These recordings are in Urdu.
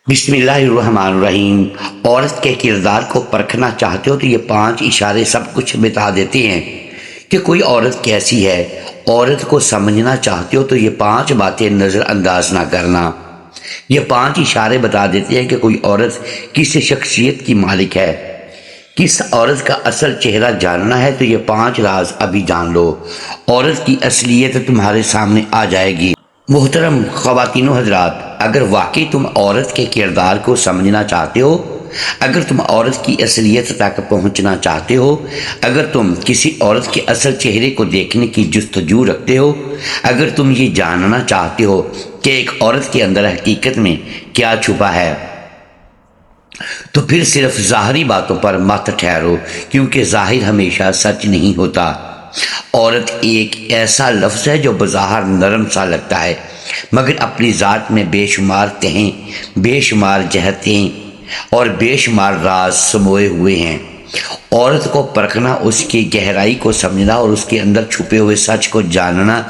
بسم اللہ الرحمن الرحیم۔ عورت کے کردار کو پرکھنا چاہتے ہو تو یہ 5 اشارے سب کچھ بتا دیتے ہیں کہ کوئی عورت کیسی ہے۔ عورت کو سمجھنا چاہتے ہو تو یہ 5 باتیں نظر انداز نہ کرنا۔ یہ 5 اشارے بتا دیتے ہیں کہ کوئی عورت کس شخصیت کی مالک ہے۔ کس عورت کا اصل چہرہ جاننا ہے تو یہ 5 راز ابھی جان لو، عورت کی اصلیت تمہارے سامنے آ جائے گی۔ محترم خواتین و حضرات، اگر واقعی تم عورت کے کردار کو سمجھنا چاہتے ہو، اگر تم عورت کی اصلیت تک پہنچنا چاہتے ہو، اگر تم کسی عورت کے اصل چہرے کو دیکھنے کی جستجو رکھتے ہو، اگر تم یہ جاننا چاہتے ہو کہ ایک عورت کے اندر حقیقت میں کیا چھپا ہے، تو پھر صرف ظاہری باتوں پر مت ٹھہرو، کیونکہ ظاہر ہمیشہ سچ نہیں ہوتا۔ عورت ایک ایسا لفظ ہے جو بظاہر نرم سا لگتا ہے، مگر اپنی ذات میں بے شمار تہیں، بے شمار جہتیں اور بے شمار راز سموئے ہوئے ہیں۔ عورت کو پرکھنا، اس کی گہرائی کو سمجھنا اور اس کے اندر چھپے ہوئے سچ کو جاننا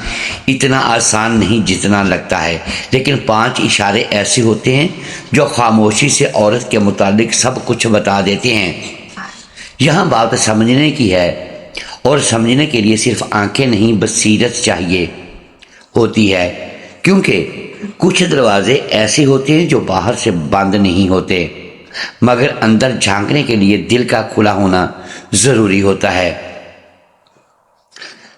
اتنا آسان نہیں جتنا لگتا ہے، لیکن 5 اشارے ایسے ہوتے ہیں جو خاموشی سے عورت کے متعلق سب کچھ بتا دیتے ہیں۔ یہاں بات سمجھنے کی ہے، اور سمجھنے کے لیے صرف آنکھیں نہیں بصیرت چاہیے ہوتی ہے، کیونکہ کچھ دروازے ایسے ہوتے ہیں جو باہر سے بند نہیں ہوتے، مگر اندر جھانکنے کے لیے دل کا کھلا ہونا ضروری ہوتا ہے۔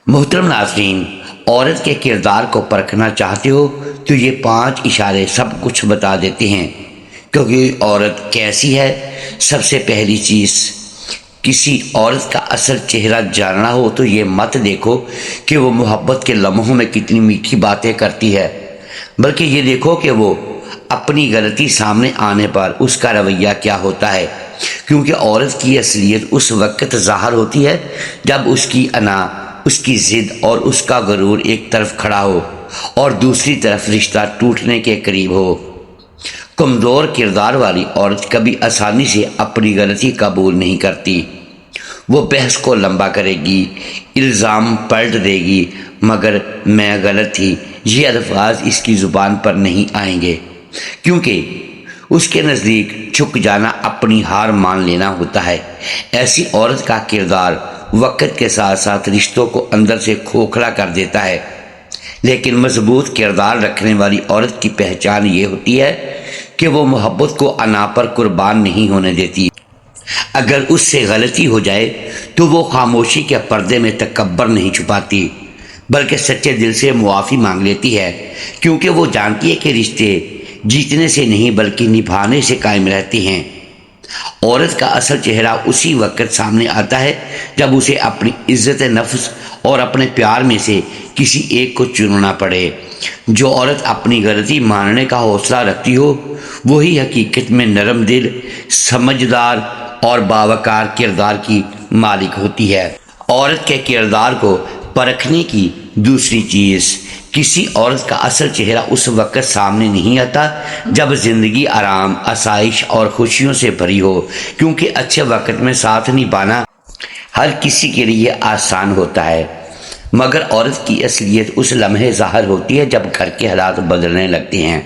محترم ناظرین، عورت کے کردار کو پرکھنا چاہتے ہو تو یہ 5 اشارے سب کچھ بتا دیتے ہیں، کیونکہ عورت کیسی ہے۔ سب سے پہلی چیز، کسی عورت کا اصل چہرہ جاننا ہو تو یہ مت دیکھو کہ وہ محبت کے لمحوں میں کتنی میٹھی باتیں کرتی ہے، بلکہ یہ دیکھو کہ وہ اپنی غلطی سامنے آنے پر اس کا رویہ کیا ہوتا ہے، کیونکہ عورت کی اصلیت اس وقت ظاہر ہوتی ہے جب اس کی انا، اس کی ضد اور اس کا غرور ایک طرف کھڑا ہو اور دوسری طرف رشتہ ٹوٹنے کے قریب ہو۔ کمزور کردار والی عورت کبھی آسانی سے اپنی غلطی قبول نہیں کرتی۔ وہ بحث کو لمبا کرے گی، الزام پلٹ دے گی، مگر میں غلط تھی یہ الفاظ اس کی زبان پر نہیں آئیں گے، کیونکہ اس کے نزدیک جھک جانا اپنی ہار مان لینا ہوتا ہے۔ ایسی عورت کا کردار وقت کے ساتھ ساتھ رشتوں کو اندر سے کھوکھلا کر دیتا ہے، لیکن مضبوط کردار رکھنے والی عورت کی پہچان یہ ہوتی ہے کہ وہ محبت کو انا پر قربان نہیں ہونے دیتی۔ اگر اس سے غلطی ہو جائے تو وہ خاموشی کے پردے میں تکبر نہیں چھپاتی، بلکہ سچے دل سے معافی مانگ لیتی ہے، کیونکہ وہ جانتی ہے کہ رشتے جیتنے سے نہیں بلکہ نبھانے سے قائم رہتے ہیں۔ عورت کا اصل چہرہ اسی وقت سامنے آتا ہے جب اسے اپنی عزت نفس اور اپنے پیار میں سے کسی ایک کو چننا پڑے۔ جو عورت اپنی غلطی ماننے کا حوصلہ رکھتی ہو وہی حقیقت میں نرم دل، سمجھدار اور باوقار کردار کی مالک ہوتی ہے۔ عورت کے کردار کو پرکھنے کی دوسری چیز، کسی عورت کا اصل چہرہ اس وقت سامنے نہیں آتا جب زندگی آرام، آسائش اور خوشیوں سے بھری ہو، کیونکہ اچھے وقت میں ساتھ نبھانا ہر کسی کے لیے آسان ہوتا ہے، مگر عورت کی اصلیت اس لمحے ظاہر ہوتی ہے جب گھر کے حالات بدلنے لگتے ہیں،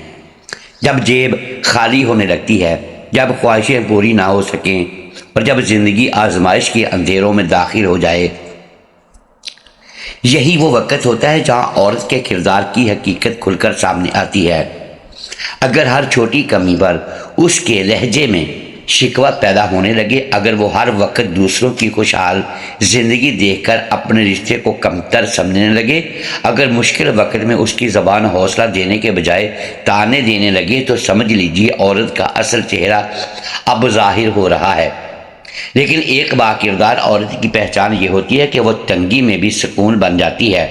جب جیب خالی ہونے لگتی ہے، جب خواہشیں پوری نہ ہو سکیں اور جب زندگی آزمائش کے اندھیروں میں داخل ہو جائے۔ یہی وہ وقت ہوتا ہے جہاں عورت کے کردار کی حقیقت کھل کر سامنے آتی ہے۔ اگر ہر چھوٹی کمی پر اس کے لہجے میں شکوہ پیدا ہونے لگے، اگر وہ ہر وقت دوسروں کی خوشحال زندگی دیکھ کر اپنے رشتے کو کمتر سمجھنے لگے، اگر مشکل وقت میں اس کی زبان حوصلہ دینے کے بجائے تانے دینے لگے، تو سمجھ لیجیے عورت کا اصل چہرہ اب ظاہر ہو رہا ہے۔ لیکن ایک باکردار عورت کی پہچان یہ ہوتی ہے کہ وہ تنگی میں بھی سکون بن جاتی ہے۔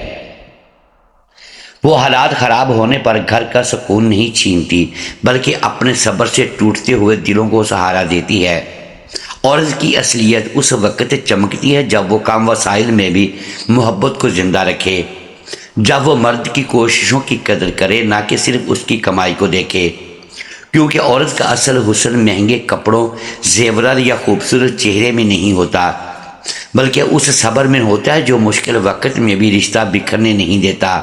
وہ حالات خراب ہونے پر گھر کا سکون نہیں چھینتی، بلکہ اپنے صبر سے ٹوٹتے ہوئے دلوں کو سہارا دیتی ہے۔ عورت کی اصلیت اس وقت چمکتی ہے جب وہ کم وسائل میں بھی محبت کو زندہ رکھے، جب وہ مرد کی کوششوں کی قدر کرے، نہ کہ صرف اس کی کمائی کو دیکھے، کیونکہ عورت کا اصل حسن مہنگے کپڑوں، زیورات یا خوبصورت چہرے میں نہیں ہوتا، بلکہ اس صبر میں ہوتا ہے جو مشکل وقت میں بھی رشتہ بکھرنے نہیں دیتا۔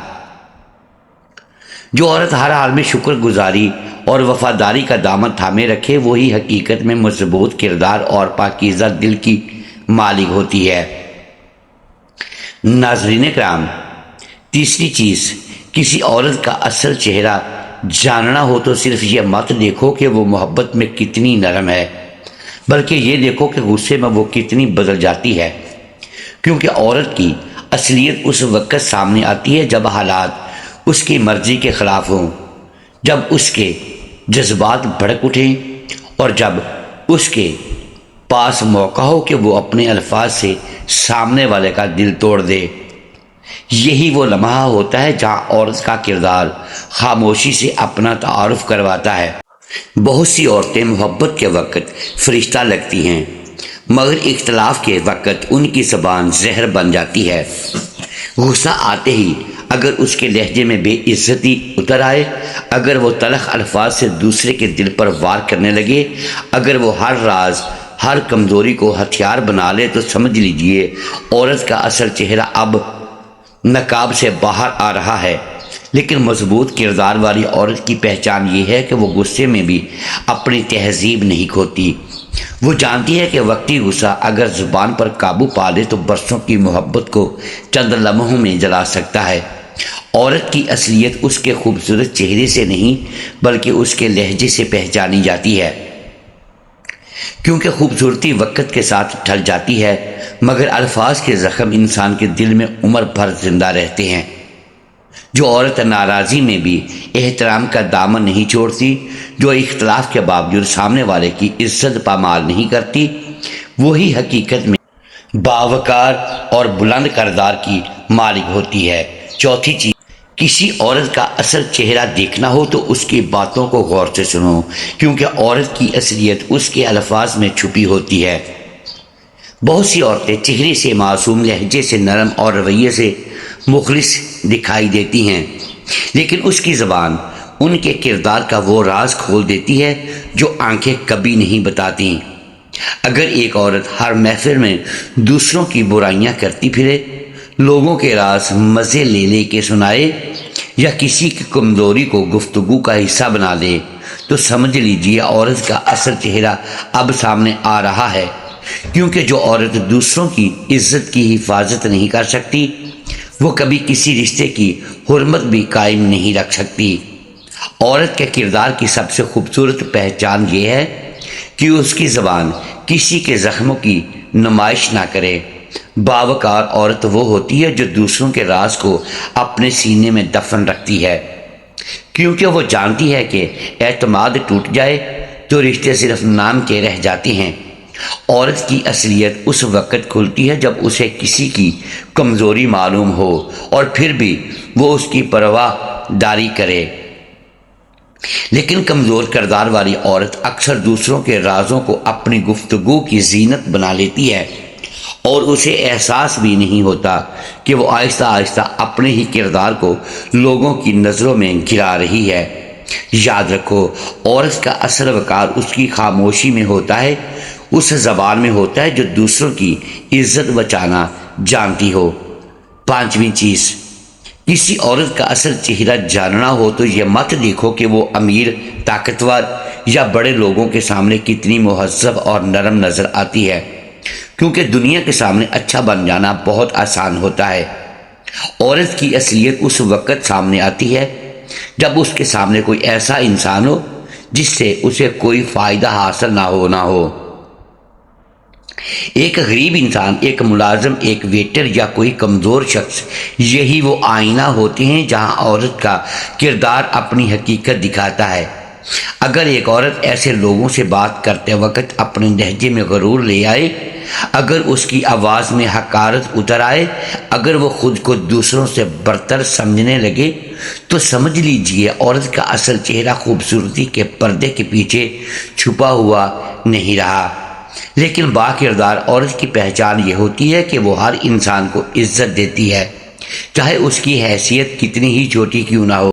جو عورت ہر حال میں شکر گزاری اور وفاداری کا دامن تھامے رکھے وہی حقیقت میں مضبوط کردار اور پاکیزہ دل کی مالک ہوتی ہے۔ ناظرین کرام، تیسری چیز، کسی عورت کا اصل چہرہ جاننا ہو تو صرف یہ مت دیکھو کہ وہ محبت میں کتنی نرم ہے، بلکہ یہ دیکھو کہ غصے میں وہ کتنی بدل جاتی ہے، کیونکہ عورت کی اصلیت اس وقت سامنے آتی ہے جب حالات اس کی مرضی کے خلاف ہوں، جب اس کے جذبات بھڑک اٹھیں اور جب اس کے پاس موقع ہو کہ وہ اپنے الفاظ سے سامنے والے کا دل توڑ دے۔ یہی وہ لمحہ ہوتا ہے جہاں عورت کا کردار خاموشی سے اپنا تعارف کرواتا ہے۔ بہت سی عورتیں محبت کے وقت فرشتہ لگتی ہیں، مگر اختلاف کے وقت ان کی زبان زہر بن جاتی ہے۔ غصہ آتے ہی اگر اس کے لہجے میں بے عزتی اتر آئے، اگر وہ تلخ الفاظ سے دوسرے کے دل پر وار کرنے لگے، اگر وہ ہر راز ہر کمزوری کو ہتھیار بنا لے، تو سمجھ لیجئے عورت کا اصل چہرہ اب نقاب سے باہر آ رہا ہے۔ لیکن مضبوط کردار والی عورت کی پہچان یہ ہے کہ وہ غصے میں بھی اپنی تہذیب نہیں کھوتی۔ وہ جانتی ہے کہ وقتی غصہ اگر زبان پر قابو پا لے تو برسوں کی محبت کو چند لمحوں میں جلا سکتا ہے۔ عورت کی اصلیت اس کے خوبصورت چہرے سے نہیں بلکہ اس کے لہجے سے پہچانی جاتی ہے، کیونکہ خوبصورتی وقت کے ساتھ ڈھل جاتی ہے مگر الفاظ کے زخم انسان کے دل میں عمر بھر زندہ رہتے ہیں۔ جو عورت ناراضی میں بھی احترام کا دامن نہیں چھوڑتی، جو اختلاف کے باوجود سامنے والے کی عزت پامال نہیں کرتی، وہی حقیقت میں باوقار اور بلند کردار کی مالک ہوتی ہے۔ چوتھی چیز، کسی عورت کا اصل چہرہ دیکھنا ہو تو اس کی باتوں کو غور سے سنو، کیونکہ عورت کی اصلیت اس کے الفاظ میں چھپی ہوتی ہے۔ بہت سی عورتیں چہرے سے معصوم، لہجے سے نرم اور رویے سے مخلص دکھائی دیتی ہیں، لیکن اس کی زبان ان کے کردار کا وہ راز کھول دیتی ہے جو آنکھیں کبھی نہیں بتاتی۔ اگر ایک عورت ہر محفل میں دوسروں کی برائیاں کرتی پھرے، لوگوں کے راز مزے لے لے کے سنائے یا کسی کی کمزوری کو گفتگو کا حصہ بنا دے، تو سمجھ لیجیے عورت کا اصل چہرہ اب سامنے آ رہا ہے، کیونکہ جو عورت دوسروں کی عزت کی حفاظت نہیں کر سکتی وہ کبھی کسی رشتے کی حرمت بھی قائم نہیں رکھ سکتی۔ عورت کے کردار کی سب سے خوبصورت پہچان یہ ہے کہ اس کی زبان کسی کے زخموں کی نمائش نہ کرے۔ باوقار عورت وہ ہوتی ہے جو دوسروں کے راز کو اپنے سینے میں دفن رکھتی ہے، کیونکہ وہ جانتی ہے کہ اعتماد ٹوٹ جائے تو رشتے صرف نام کے رہ جاتے ہیں۔ عورت کی اصلیت اس وقت کھلتی ہے جب اسے کسی کی کمزوری معلوم ہو اور پھر بھی وہ اس کی پرواہ داری کرے۔ لیکن کمزور کردار والی عورت اکثر دوسروں کے رازوں کو اپنی گفتگو کی زینت بنا لیتی ہے اور اسے احساس بھی نہیں ہوتا کہ وہ آہستہ آہستہ اپنے ہی کردار کو لوگوں کی نظروں میں گرا رہی ہے۔ یاد رکھو، عورت کا اصل وقار اس کی خاموشی میں ہوتا ہے، اس زبان میں ہوتا ہے جو دوسروں کی عزت بچانا جانتی ہو۔ پانچویں چیز، کسی عورت کا اصل چہرہ جاننا ہو تو یہ مت دیکھو کہ وہ امیر، طاقتور یا بڑے لوگوں کے سامنے کتنی مہذب اور نرم نظر آتی ہے، کیونکہ دنیا کے سامنے اچھا بن جانا بہت آسان ہوتا ہے۔ عورت کی اصلیت اس وقت سامنے آتی ہے جب اس کے سامنے کوئی ایسا انسان ہو جس سے اسے کوئی فائدہ حاصل نہ ہو۔ ایک غریب انسان، ایک ملازم، ایک ویٹر یا کوئی کمزور شخص، یہی وہ آئینہ ہوتے ہیں جہاں عورت کا کردار اپنی حقیقت دکھاتا ہے۔ اگر ایک عورت ایسے لوگوں سے بات کرتے وقت اپنے لہجے میں غرور لے آئے، اگر اس کی آواز میں حقارت اتر آئے، اگر وہ خود کو دوسروں سے برتر سمجھنے لگے، تو سمجھ لیجئے عورت کا اصل چہرہ خوبصورتی کے پردے کے پیچھے چھپا ہوا نہیں رہا۔ لیکن با کردار عورت کی پہچان یہ ہوتی ہے کہ وہ ہر انسان کو عزت دیتی ہے، چاہے اس کی حیثیت کتنی ہی چھوٹی کیوں نہ ہو۔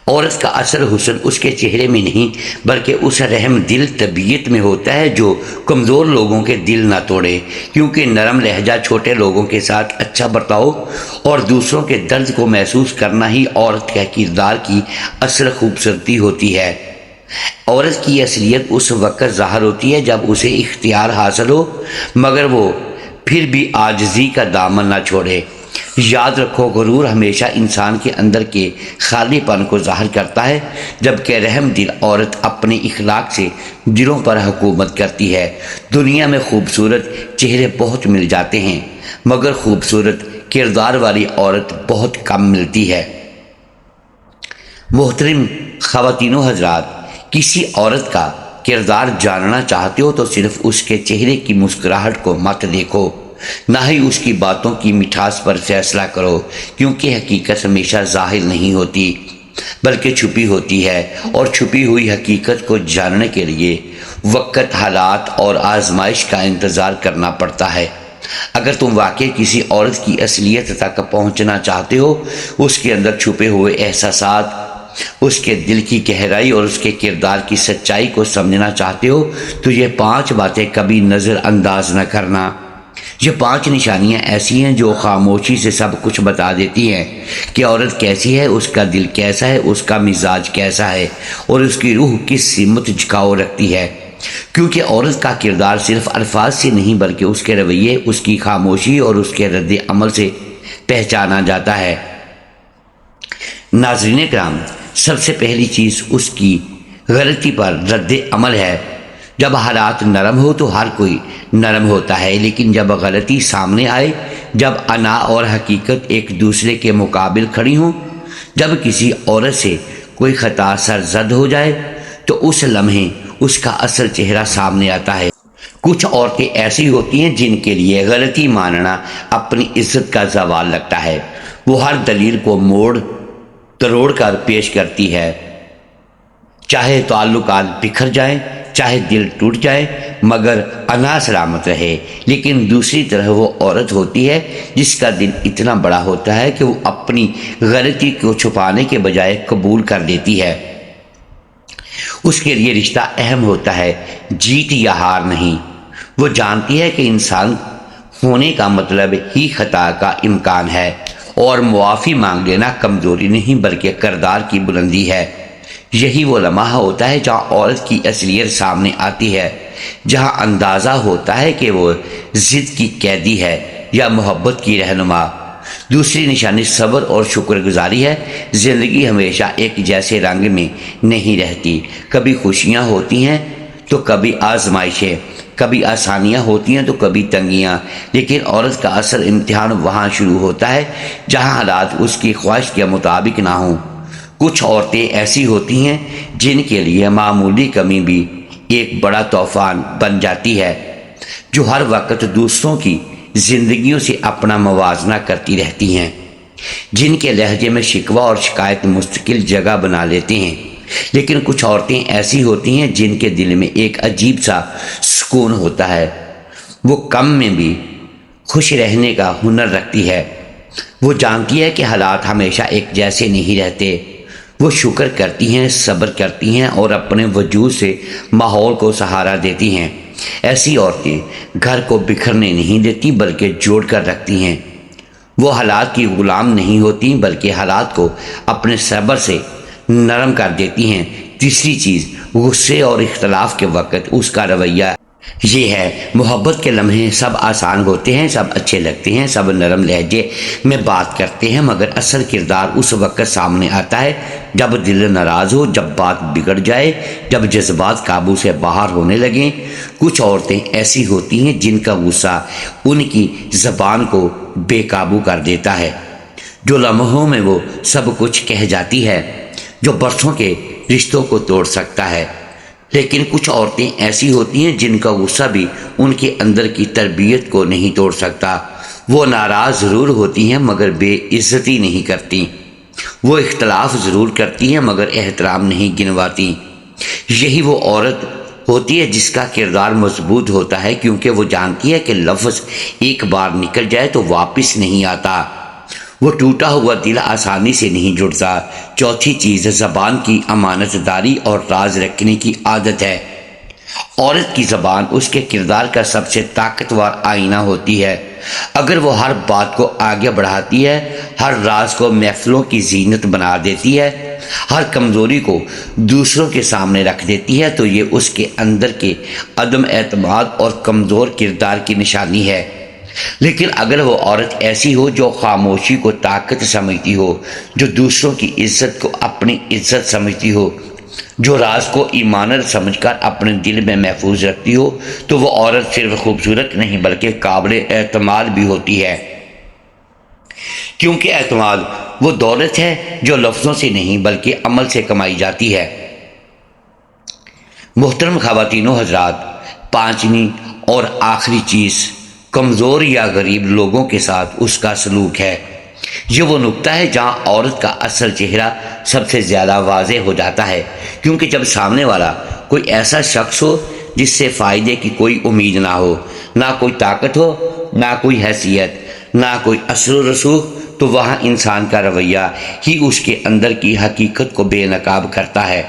عورت کا اصل حسن اس کے چہرے میں نہیں بلکہ اس رحم دل طبیعت میں ہوتا ہے جو کمزور لوگوں کے دل نہ توڑے، کیونکہ نرم لہجہ، چھوٹے لوگوں کے ساتھ اچھا برتاؤ اور دوسروں کے درد کو محسوس کرنا ہی عورت کے کردار کی اصل خوبصورتی ہوتی ہے۔ عورت کی اصلیت اس وقت ظاہر ہوتی ہے جب اسے اختیار حاصل ہو مگر وہ پھر بھی عاجزی کا دامن نہ چھوڑے۔ یاد رکھو، غرور ہمیشہ انسان کے اندر کے خالی پن کو ظاہر کرتا ہے، جبکہ رحم دل عورت اپنے اخلاق سے دلوں پر حکومت کرتی ہے۔ دنیا میں خوبصورت چہرے بہت مل جاتے ہیں مگر خوبصورت کردار والی عورت بہت کم ملتی ہے۔ محترم خواتین و حضرات، کسی عورت کا کردار جاننا چاہتے ہو تو صرف اس کے چہرے کی مسکراہٹ کو مت دیکھو، نہ ہی اس کی باتوں کی مٹھاس پر فیصلہ کرو، کیونکہ حقیقت ہمیشہ ظاہر نہیں ہوتی بلکہ چھپی ہوتی ہے، اور چھپی ہوئی حقیقت کو جاننے کے لیے وقت، حالات اور آزمائش کا انتظار کرنا پڑتا ہے۔ اگر تم واقعی کسی عورت کی اصلیت تک پہنچنا چاہتے ہو، اس کے اندر چھپے ہوئے احساسات، اس کے دل کی گہرائی اور اس کے کردار کی سچائی کو سمجھنا چاہتے ہو تو یہ 5 باتیں کبھی نظر انداز نہ کرنا۔ یہ 5 نشانیاں ایسی ہیں جو خاموشی سے سب کچھ بتا دیتی ہیں کہ عورت کیسی ہے، اس کا دل کیسا ہے، اس کا مزاج کیسا ہے اور اس کی روح کس سمت جھکاؤ رکھتی ہے، کیونکہ عورت کا کردار صرف الفاظ سے نہیں بلکہ اس کے رویے، اس کی خاموشی اور اس کے رد عمل سے پہچانا جاتا ہے۔ ناظرین کرام، سب سے پہلی چیز اس کی غلطی پر رد عمل ہے۔ جب حالات نرم ہو تو ہر کوئی نرم ہوتا ہے، لیکن جب غلطی سامنے آئے، جب انا اور حقیقت ایک دوسرے کے مقابل کھڑی ہوں، جب کسی عورت سے کوئی خطا سرزد ہو جائے تو اس لمحے اس کا اصل چہرہ سامنے آتا ہے۔ کچھ عورتیں ایسی ہوتی ہیں جن کے لیے غلطی ماننا اپنی عزت کا زوال لگتا ہے۔ وہ ہر دلیل کو موڑ توڑ کر پیش کرتی ہے، چاہے تعلقات بکھر جائیں، چاہے دل ٹوٹ جائے، مگر انا سلامت رہے۔ لیکن دوسری طرف وہ عورت ہوتی ہے جس کا دل اتنا بڑا ہوتا ہے کہ وہ اپنی غلطی کو چھپانے کے بجائے قبول کر لیتی ہے۔ اس کے لیے رشتہ اہم ہوتا ہے، جیت یا ہار نہیں۔ وہ جانتی ہے کہ انسان ہونے کا مطلب ہی خطا کا امکان ہے، اور معافی مانگ لینا کمزوری نہیں بلکہ کردار کی بلندی ہے۔ یہی وہ لمحہ ہوتا ہے جہاں عورت کی اصلیت سامنے آتی ہے، جہاں اندازہ ہوتا ہے کہ وہ ضد کی قیدی ہے یا محبت کی رہنما۔ دوسری نشانی صبر اور شکر گزاری ہے۔ زندگی ہمیشہ ایک جیسے رنگ میں نہیں رہتی، کبھی خوشیاں ہوتی ہیں تو کبھی آزمائشیں، کبھی آسانیاں ہوتی ہیں تو کبھی تنگیاں، لیکن عورت کا اصل امتحان وہاں شروع ہوتا ہے جہاں حالات اس کی خواہش کے مطابق نہ ہوں۔ کچھ عورتیں ایسی ہوتی ہیں جن کے لیے معمولی کمی بھی ایک بڑا طوفان بن جاتی ہے، جو ہر وقت دوسروں کی زندگیوں سے اپنا موازنہ کرتی رہتی ہیں، جن کے لہجے میں شکوہ اور شکایت مستقل جگہ بنا لیتے ہیں۔ لیکن کچھ عورتیں ایسی ہوتی ہیں جن کے دل میں ایک عجیب سا سکون ہوتا ہے، وہ کم میں بھی خوش رہنے کا ہنر رکھتی ہے۔ وہ جانتی ہے کہ حالات ہمیشہ ایک جیسے نہیں رہتے۔ وہ شکر کرتی ہیں، صبر کرتی ہیں اور اپنے وجود سے ماحول کو سہارا دیتی ہیں۔ ایسی عورتیں گھر کو بکھرنے نہیں دیتی بلکہ جوڑ کر رکھتی ہیں۔ وہ حالات کی غلام نہیں ہوتی بلکہ حالات کو اپنے صبر سے نرم کر دیتی ہیں۔ تیسری چیز، غصے اور اختلاف کے وقت اس کا رویہ یہ ہے۔ محبت کے لمحے سب آسان ہوتے ہیں، سب اچھے لگتے ہیں، سب نرم لہجے میں بات کرتے ہیں، مگر اصل کردار اس وقت سامنے آتا ہے جب دل ناراض ہو، جب بات بگڑ جائے، جب جذبات قابو سے باہر ہونے لگیں۔ کچھ عورتیں ایسی ہوتی ہیں جن کا غصہ ان کی زبان کو بے قابو کر دیتا ہے، جو لمحوں میں وہ سب کچھ کہہ جاتی ہے جو برسوں کے رشتوں کو توڑ سکتا ہے۔ لیکن کچھ عورتیں ایسی ہوتی ہیں جن کا غصہ بھی ان کے اندر کی تربیت کو نہیں توڑ سکتا۔ وہ ناراض ضرور ہوتی ہیں مگر بے عزتی نہیں کرتی، وہ اختلاف ضرور کرتی ہیں مگر احترام نہیں گنواتی۔ یہی وہ عورت ہوتی ہے جس کا کردار مضبوط ہوتا ہے، کیونکہ وہ جانتی ہے کہ لفظ ایک بار نکل جائے تو واپس نہیں آتا۔ وہ ٹوٹا ہوا دل آسانی سے نہیں جڑتا۔ چوتھی چیز زبان کی امانت داری اور راز رکھنے کی عادت ہے۔ عورت کی زبان اس کے کردار کا سب سے طاقتور آئینہ ہوتی ہے۔ اگر وہ ہر بات کو آگے بڑھاتی ہے، ہر راز کو محفلوں کی زینت بنا دیتی ہے، ہر کمزوری کو دوسروں کے سامنے رکھ دیتی ہے، تو یہ اس کے اندر کے عدم اعتماد اور کمزور کردار کی نشانی ہے۔ لیکن اگر وہ عورت ایسی ہو جو خاموشی کو طاقت سمجھتی ہو، جو دوسروں کی عزت کو اپنی عزت سمجھتی ہو، جو راز کو ایمانت سمجھ کر اپنے دل میں محفوظ رکھتی ہو، تو وہ عورت صرف خوبصورت نہیں بلکہ قابل اعتماد بھی ہوتی ہے۔ کیونکہ اعتماد وہ دولت ہے جو لفظوں سے نہیں بلکہ عمل سے کمائی جاتی ہے۔ محترم خواتین و حضرات، پانچویں اور آخری چیز کمزور یا غریب لوگوں کے ساتھ اس کا سلوک ہے۔ یہ وہ نقطہ ہے جہاں عورت کا اصل چہرہ سب سے زیادہ واضح ہو جاتا ہے، کیونکہ جب سامنے والا کوئی ایسا شخص ہو جس سے فائدے کی کوئی امید نہ ہو، نہ کوئی طاقت ہو، نہ کوئی حیثیت، نہ کوئی اثر و رسوخ، تو وہاں انسان کا رویہ ہی اس کے اندر کی حقیقت کو بے نقاب کرتا ہے۔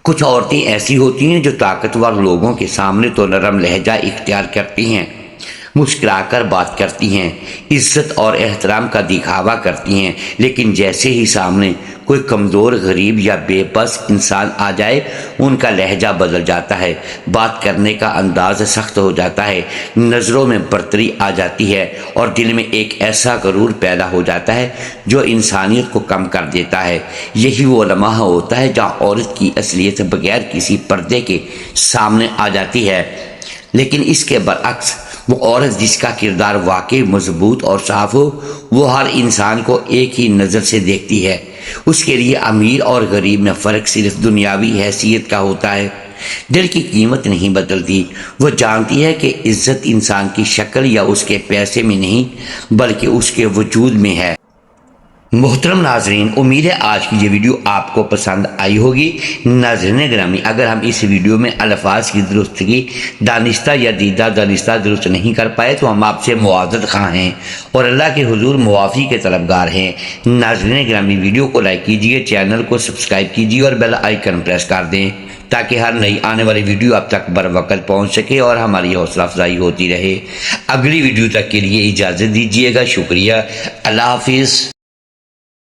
کچھ عورتیں ایسی ہوتی ہیں جو طاقتور لوگوں کے سامنے تو نرم لہجہ اختیار کرتی ہیں، مسکرا کر بات کرتی ہیں، عزت اور احترام کا دکھاوا کرتی ہیں، لیکن جیسے ہی سامنے کوئی کمزور، غریب یا بے بس انسان آ جائے، ان کا لہجہ بدل جاتا ہے، بات کرنے کا انداز سخت ہو جاتا ہے، نظروں میں برتری آ جاتی ہے، اور دل میں ایک ایسا غرور پیدا ہو جاتا ہے جو انسانیت کو کم کر دیتا ہے۔ یہی وہ لمحہ ہوتا ہے جہاں عورت کی اصلیت بغیر کسی پردے کے سامنے آ جاتی ہے۔ لیکن اس کے برعکس وہ عورت جس کا کردار واقعی مضبوط اور صاف ہو، وہ ہر انسان کو ایک ہی نظر سے دیکھتی ہے۔ اس کے لیے امیر اور غریب میں فرق صرف دنیاوی حیثیت کا ہوتا ہے۔ دل کی قیمت نہیں بدلتی۔ وہ جانتی ہے کہ عزت انسان کی شکل یا اس کے پیسے میں نہیں بلکہ اس کے وجود میں ہے۔ محترم ناظرین، امید ہے آج کی یہ ویڈیو آپ کو پسند آئی ہوگی۔ ناظرین گرامی، اگر ہم اس ویڈیو میں الفاظ کی درستگی دانستہ یا دیدہ دانستہ درست نہیں کر پائے تو ہم آپ سے معذرت خواہ ہیں اور اللہ کے حضور معافی کے طلبگار ہیں۔ ناظرین گرامی، ویڈیو کو لائک کیجئے، چینل کو سبسکرائب کیجئے اور بیل آئیکن پریس کر دیں تاکہ ہر نئی آنے والی ویڈیو آپ تک بر وقت پہنچ سکے اور ہماری حوصلہ افزائی ہوتی رہے۔ اگلی ویڈیو تک کے لیے اجازت دیجیے گا۔ شکریہ۔ اللہ حافظ۔